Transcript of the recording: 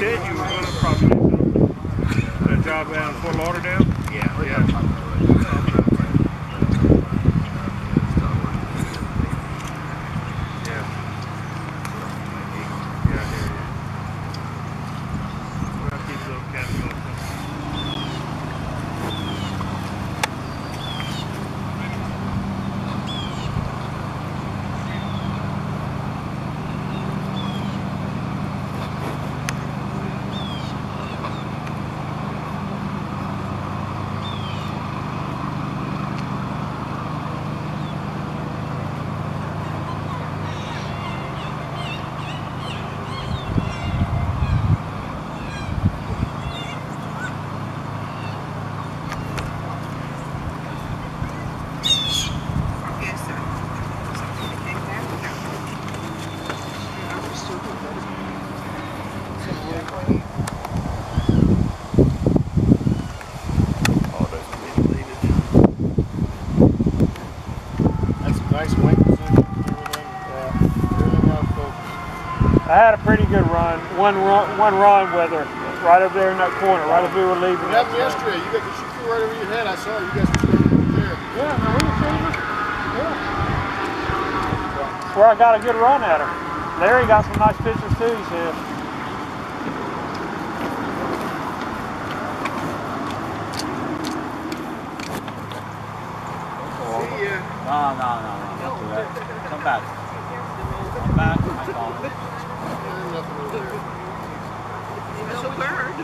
said you were going to probably do something. That job down in Fort Lauderdale? Yeah. Yeah. Nice wing position, everything. Yeah, everything out of focus. I had a pretty good run. One run with her, right over there in that corner, right as we were leaving. What happened yesterday? She flew right over your head. I saw her. You guys were standing over there. Yeah, no, we were seeing her. Yeah. That's where I got a good run at her. Larry got some nice pictures too, he said. See ya. No, don't do that. Come back. Come back, my phone. Nothing over there. That's a bird.